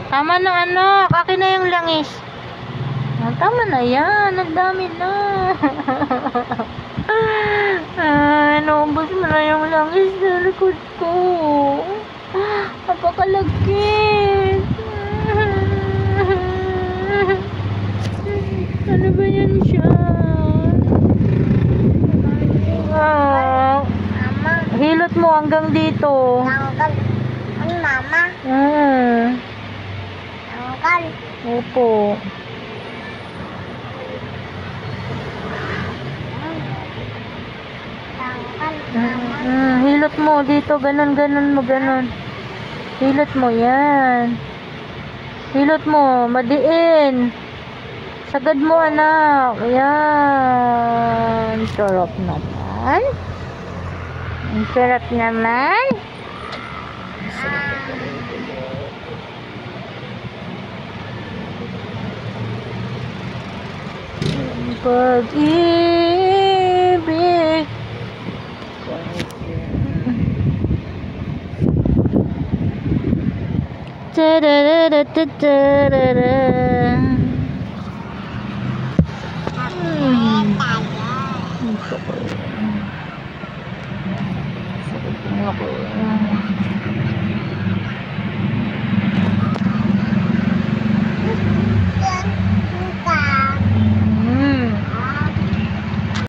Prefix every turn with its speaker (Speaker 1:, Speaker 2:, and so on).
Speaker 1: Tama na anak, akin na yung langis. Tama na yan, ang dami na. Naubos mo na yung langis sa likod ko. Napakalagkit. Ano ba yan siya?
Speaker 2: Mama.
Speaker 1: Hilot mo hanggang dito.
Speaker 2: Tanggal. Ano, mama? Tanggal.
Speaker 1: Opo.
Speaker 2: Tanggal, mama.
Speaker 1: Hilot mo dito, ganon mo, ganon. Hilot mo yan. Hilot mo, madiin. Sagad mo anak. Yan. Sarap naman. Ang sarap naman. Pag-ibig. Sakit na ako.